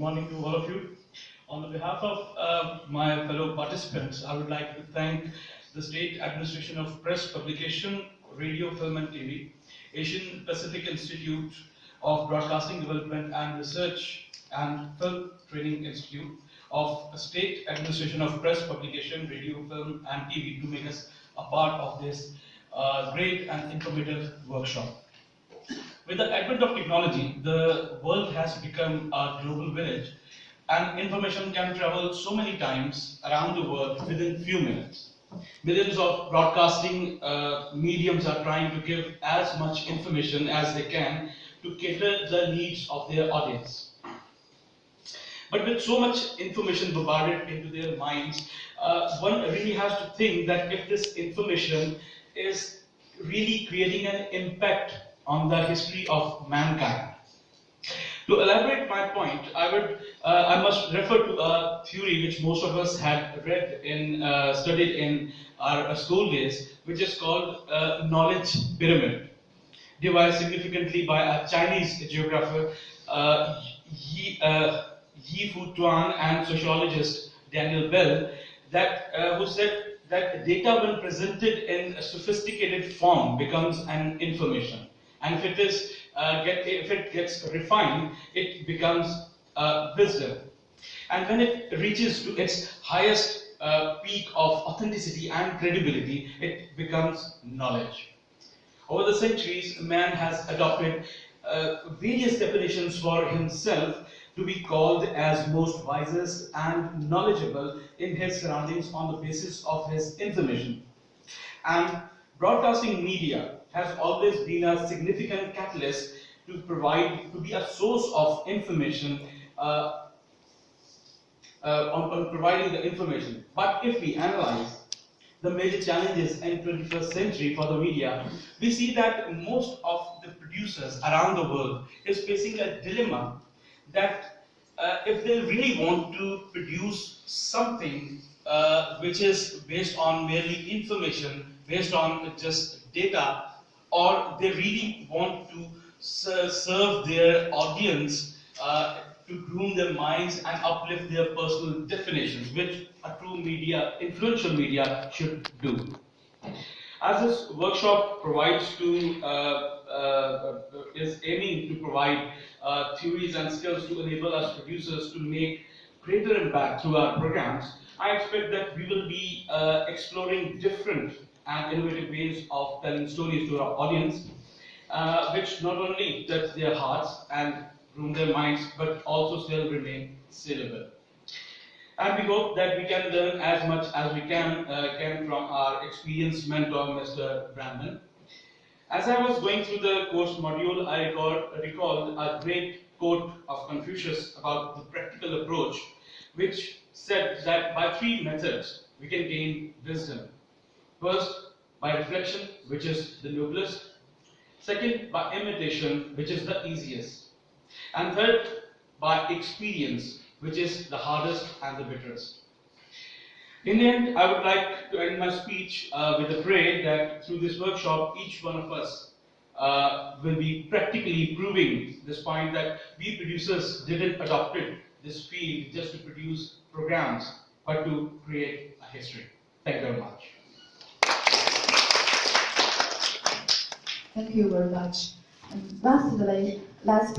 morning to all of you. On behalf of my fellow participants, I would like to thank the State Administration of Press, Publication, Radio, Film and TV, Asian Pacific Institute of Broadcasting Development and Research and Film Training Institute of State Administration of Press, Publication, Radio, Film and TV to make us a part of this great and informative workshop. With the advent of technology, the world has become a global village, and information can travel so many times around the world within few minutes. Millions of broadcasting mediums are trying to give as much information as they can to cater the needs of their audience. But with so much information bombarded into their minds, one really has to think that if this information is really creating an impact on the history of mankind. To elaborate my point, I must refer to a theory which most of us had studied in our school days, which is called knowledge pyramid, devised significantly by a Chinese geographer, Yi Fu Tuan, and sociologist Daniel Bell, who said that data, when presented in a sophisticated form, becomes an information. And if it gets refined, it becomes wisdom. And when it reaches to its highest peak of authenticity and credibility, it becomes knowledge. Over the centuries, man has adopted various definitions for himself to be called as most wisest and knowledgeable in his surroundings on the basis of his information. And broadcasting media has always been a significant catalyst to be a source of information on providing the information. But if we analyze the major challenges in 21st century for the media, we see that most of the producers around the world is facing a dilemma that if they really want to produce something which is based on merely information, based on just data, or they really want to serve their audience to groom their minds and uplift their personal definitions, which a true media, influential media, should do. As this workshop is aiming to provide theories and skills to enable us producers to make greater impact through our programs, I expect that we will be exploring different and innovative ways of telling stories to our audience, which not only touch their hearts and groom their minds, but also still remain saleable. And we hope that we can learn as much as we can from our experienced mentor, Mr. Brandon. As I was going through the course module, I recalled a great quote of Confucius about the practical approach, which said that by three methods we can gain wisdom. First, by reflection, which is the noblest. Second, by imitation, which is the easiest. And third, by experience, which is the hardest and the bitterest. In the end, I would like to end my speech with a prayer that through this workshop, each one of us will be practically proving this point that we producers didn't adopt this field just to produce programs, but to create a history. Thank you very much. Thank you very much. And lastly, let's